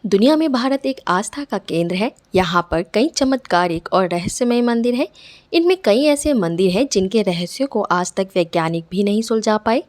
दुनिया में भारत एक आस्था का केंद्र है। यहाँ पर कई चमत्कारिक और रहस्यमय मंदिर हैं। इनमें कई ऐसे मंदिर हैं जिनके रहस्य को आज तक वैज्ञानिक भी नहीं सुलझा पाए।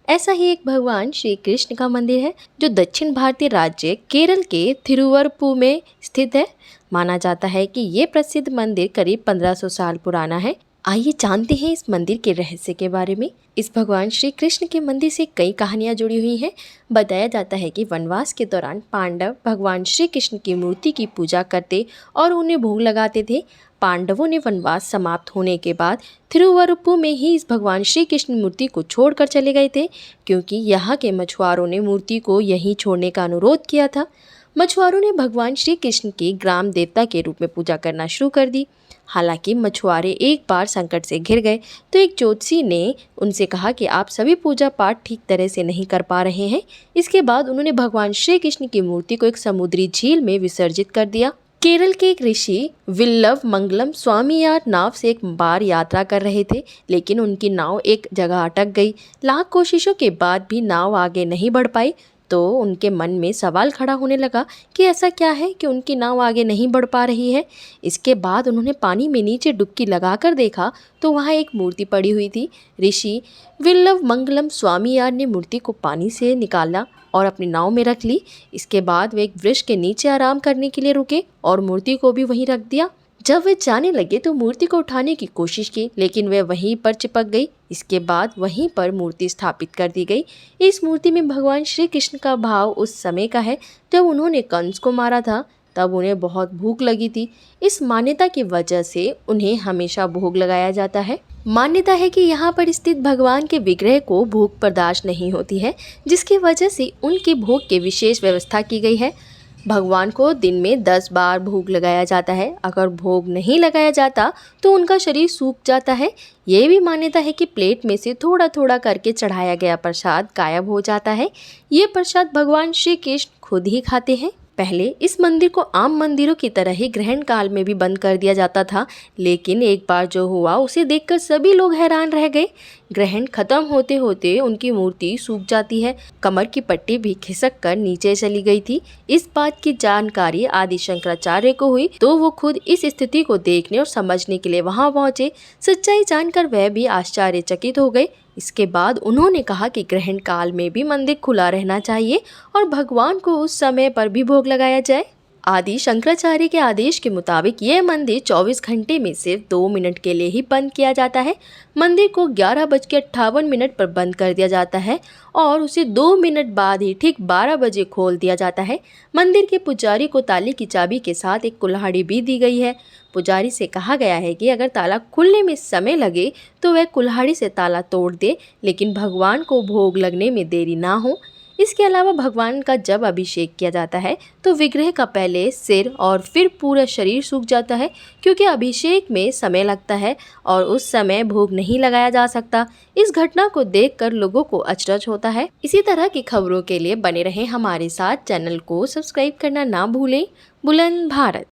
ऐसा ही एक भगवान श्री कृष्ण का मंदिर है जो दक्षिण भारतीय राज्य केरल के थिरुवरप्पूर में स्थित है। माना जाता है कि ये प्रसिद्ध मंदिर करीब 1500 साल पुराना है। आइए जानते हैं इस मंदिर के रहस्य के बारे में। इस भगवान श्री कृष्ण के मंदिर से कई कहानियां जुड़ी हुई हैं। बताया जाता है कि वनवास के दौरान पांडव भगवान श्री कृष्ण की मूर्ति की पूजा करते और उन्हें भोग लगाते थे। पांडवों ने वनवास समाप्त होने के बाद थिरुवरप्पूर में ही इस भगवान श्री कृष्ण मूर्ति को छोड़कर चले गए थे, क्योंकि यहाँ के मछुआरों ने मूर्ति को यहीं छोड़ने का अनुरोध किया था। मछुआरों ने भगवान श्री कृष्ण की ग्राम देवता के रूप में पूजा करना शुरू कर दी। हालांकि मछुआरे एक बार संकट से घिर गए तो एक ज्योतिषी ने उनसे कहा कि आप सभी पूजा पाठ ठीक तरह से नहीं कर पा रहे हैं। इसके बाद उन्होंने भगवान श्री कृष्ण की मूर्ति को एक समुद्री झील में विसर्जित कर दिया। केरल के एक ऋषि विल्लव मंगलम स्वामीयार नाव से एक बार यात्रा कर रहे थे, लेकिन उनकी नाव एक जगह अटक गई। लाख कोशिशों के बाद भी नाव आगे नहीं बढ़ पाई। तो उनके मन में सवाल खड़ा होने लगा कि ऐसा क्या है कि उनकी नाव आगे नहीं बढ़ पा रही है। इसके बाद उन्होंने पानी में नीचे डुबकी लगाकर देखा तो वहाँ एक मूर्ति पड़ी हुई थी। ऋषि विल्लव मंगलम स्वामीयार ने मूर्ति को पानी से निकाला और अपनी नाव में रख ली। इसके बाद वे एक वृक्ष के नीचे आराम करने के लिए रुके और मूर्ति को भी वहीं रख दिया। जब वे जाने लगे तो मूर्ति को उठाने की कोशिश की, लेकिन वह वहीं पर चिपक गई। इसके बाद वहीं पर मूर्ति स्थापित कर दी गई। इस मूर्ति में भगवान श्री कृष्ण का भाव उस समय का है जब उन्होंने कंस को मारा था। तब उन्हें बहुत भूख लगी थी। इस मान्यता की वजह से उन्हें हमेशा भोग लगाया जाता है। मान्यता है कि यहाँ पर स्थित भगवान के विग्रह को भूख बर्दाश्त नहीं होती है, जिसकी वजह से उनके भोग की विशेष व्यवस्था की गई है। भगवान को दिन में 10 बार भोग लगाया जाता है। अगर भोग नहीं लगाया जाता तो उनका शरीर सूख जाता है। ये भी मान्यता है कि प्लेट में से थोड़ा थोड़ा करके चढ़ाया गया प्रसाद गायब हो जाता है। ये प्रसाद भगवान श्री कृष्ण खुद ही खाते हैं। पहले इस मंदिर को आम मंदिरों की तरह ही ग्रहण काल में भी बंद कर दिया जाता था, लेकिन एक बार जो हुआ उसे देखकर सभी लोग हैरान रह गए। ग्रहण खत्म होते होते उनकी मूर्ति सूख जाती है। कमर की पट्टी भी खिसक कर नीचे चली गई थी। इस बात की जानकारी आदि शंकराचार्य को हुई तो वो खुद इस स्थिति को देखने और समझने के लिए वहां पहुंचे। सच्चाई जानकर वह भी आश्चर्यचकित हो गए। इसके बाद उन्होंने कहा कि ग्रहण काल में भी मंदिर खुला रहना चाहिए और भगवान को उस समय पर भी भोग लगाया जाए। आदि शंकराचार्य के आदेश के मुताबिक यह मंदिर 24 घंटे में सिर्फ 2 मिनट के लिए ही बंद किया जाता है। मंदिर को 11:58 पर बंद कर दिया जाता है और उसे 2 मिनट बाद ही ठीक 12 बजे खोल दिया जाता है। मंदिर के पुजारी को ताले की चाबी के साथ एक कुल्हाड़ी भी दी गई है। पुजारी से कहा गया है कि अगर ताला खुलने में समय लगे तो वह कुल्हाड़ी से ताला तोड़ दे, लेकिन भगवान को भोग लगने में देरी ना हो। इसके अलावा भगवान का जब अभिषेक किया जाता है तो विग्रह का पहले सिर और फिर पूरा शरीर सूख जाता है, क्योंकि अभिषेक में समय लगता है और उस समय भोग नहीं लगाया जा सकता। इस घटना को देखकर लोगों को अचरज होता है। इसी तरह की खबरों के लिए बने रहें हमारे साथ। चैनल को सब्सक्राइब करना ना भूलें। बुलंद भारत।